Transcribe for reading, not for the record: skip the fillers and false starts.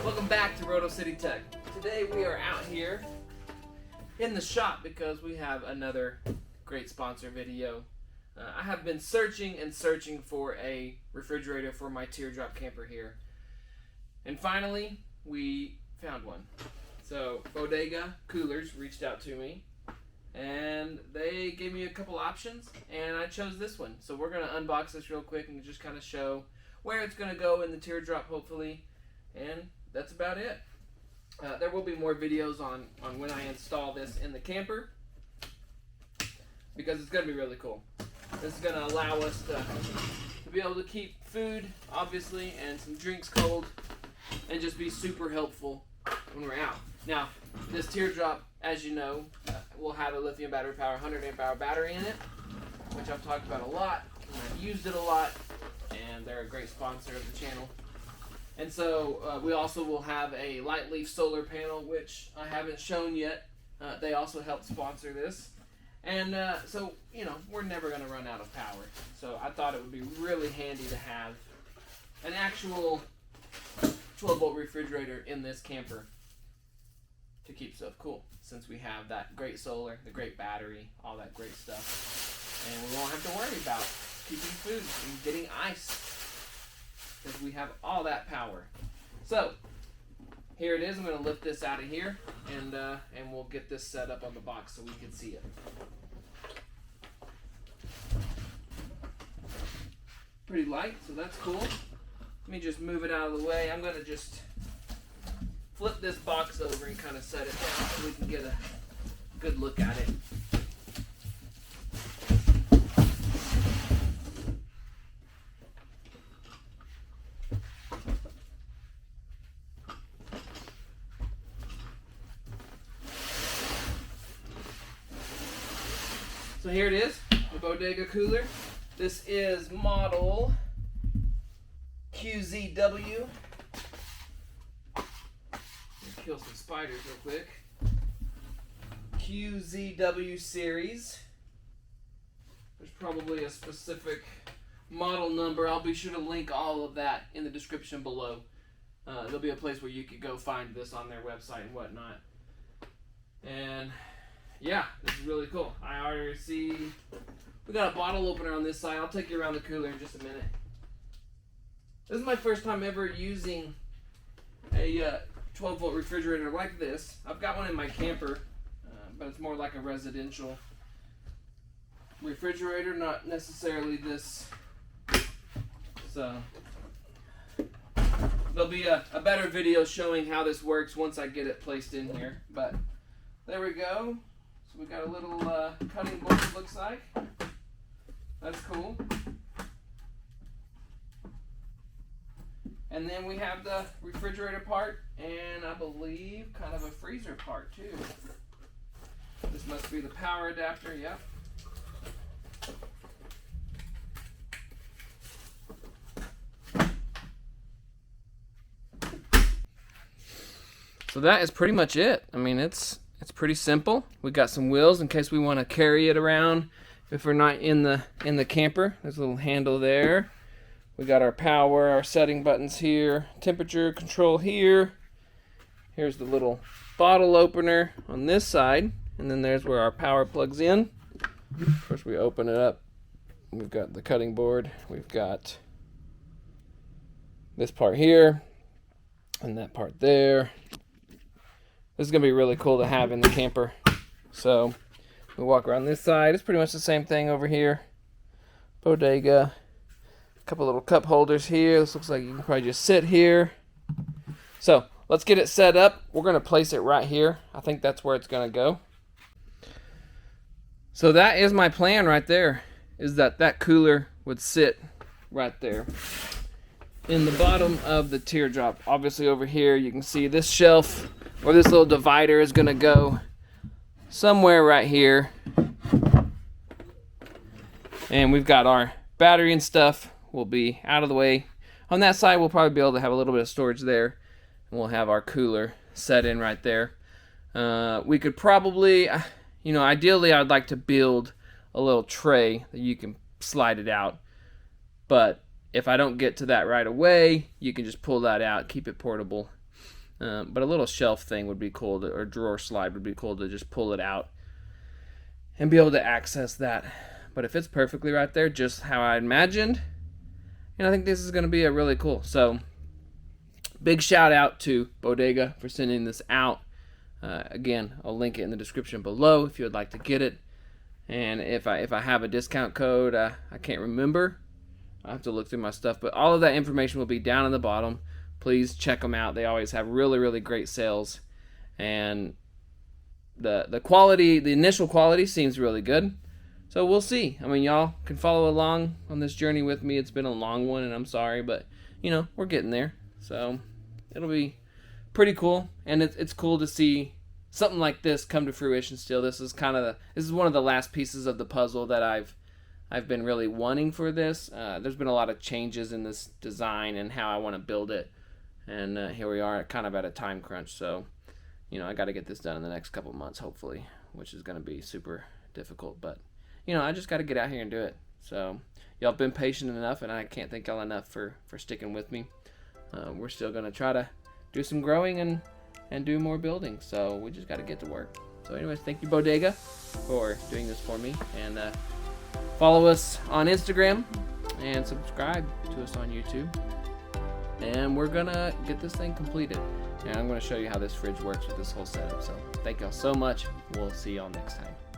Welcome back to RotoCityTech. Today we are out here in the shop because we have another great sponsor video. I have been searching and searching for a refrigerator for my Teardrop camper here. And finally, we found one. So Bodega Coolers reached out to me and they gave me a couple options and I chose this one. So we're going to unbox this real quick and just kind of show where it's going to go in the Teardrop hopefully. And that's about it. There will be more videos on when I install this in the camper because it's going to be really cool. This is going to allow us to be able to keep food, obviously, and some drinks cold and just be super helpful when we're out. Now, this Teardrop, as you know, will have a lithium battery power, 100 amp hour battery in it, which I've talked about a lot, and I've used it a lot, and they're a great sponsor of the channel. And so we also will have a light leaf solar panel, which I haven't shown yet. They also help sponsor this. And so, you know, we're never going to run out of power. So I thought it would be really handy to have an actual 12-volt refrigerator in this camper to keep stuff cool, since we have that great solar, the great battery, all that great stuff. And we won't have to worry about keeping food and getting ice, because we have all that power. So here it is. I'm going to lift this out of here and we'll get this set up on the box so we can see it. Pretty light, so that's cool. Let me just move it out of the way. I'm going to just flip this box over and kind of set it down so we can get a good look at it. So here it is, the Bodega cooler. This is model QZW. Kill some spiders real quick. QZW series. There's probably a specific model number. I'll be sure to link all of that in the description below. There'll be a place where you could go find this on their website and whatnot. And yeah, this is really cool. I already see we got a bottle opener on this side. I'll take you around the cooler in just a minute. This is my first time ever using a 12-volt refrigerator like this. I've got one in my camper, but it's more like a residential refrigerator, not necessarily this. So there'll be a better video showing how this works once I get it placed in here. But there we go. So we got a little cutting board, it looks like. That's cool. And then we have the refrigerator part, and I believe kind of a freezer part too. This must be the power adapter, yep. So that is pretty much it. I mean, it's pretty simple. We got some wheels in case we want to carry it around if we're not in the camper. There's a little handle there. We got our power, our setting buttons here, temperature control here. Here's the little bottle opener on this side, and then there's where our power plugs in. First we open it up. We've got the cutting board. We've got this part here and that part there. This is going to be really cool to have in the camper. So we walk around this side. It's pretty much the same thing over here. Bodega. A couple little cup holders here. This looks like you can probably just sit here. So let's get it set up. We're going to place it right here. I think that's where it's going to go. So that is my plan right there, is that cooler would sit right there in the bottom of the Teardrop. Obviously over here you can see this shelf or this little divider is going to go somewhere right here. And we've got our battery and stuff will be out of the way. On that side we'll probably be able to have a little bit of storage there, and we'll have our cooler set in right there. We could probably, you know, ideally I'd like to build a little tray that you can slide it out, but if I don't get to that right away, you can just pull that out, keep it portable. But a little shelf thing would be cool, or drawer slide would be cool to just pull it out and be able to access that. But if it's perfectly right there, just how I imagined, I think this is going to be a really cool. So big shout out to Bodega for sending this out. Again, I'll link it in the description below if you would like to get it. And if I have a discount code, I can't remember. I have to look through my stuff, but all of that information will be down in the bottom. Please check them out. They always have really, really great sales, and the quality, the initial quality seems really good. So we'll see. I mean, y'all can follow along on this journey with me. It's been a long one, and I'm sorry, but we're getting there. So it'll be pretty cool, and it's cool to see something like this come to fruition. Still, this is one of the last pieces of the puzzle that I've been really wanting for this. There's been a lot of changes in this design and how I want to build it, and here we are, kind of at a time crunch. So, I got to get this done in the next couple months, hopefully, which is going to be super difficult. But I just got to get out here and do it. So, y'all been patient enough, and I can't thank y'all enough for sticking with me. We're still going to try to do some growing and do more building. So we just got to get to work. So, anyways, thank you, Bodega, for doing this for me, and follow us on Instagram and subscribe to us on YouTube. And we're gonna get this thing completed. And I'm gonna show you how this fridge works with this whole setup. So thank y'all so much. We'll see y'all next time.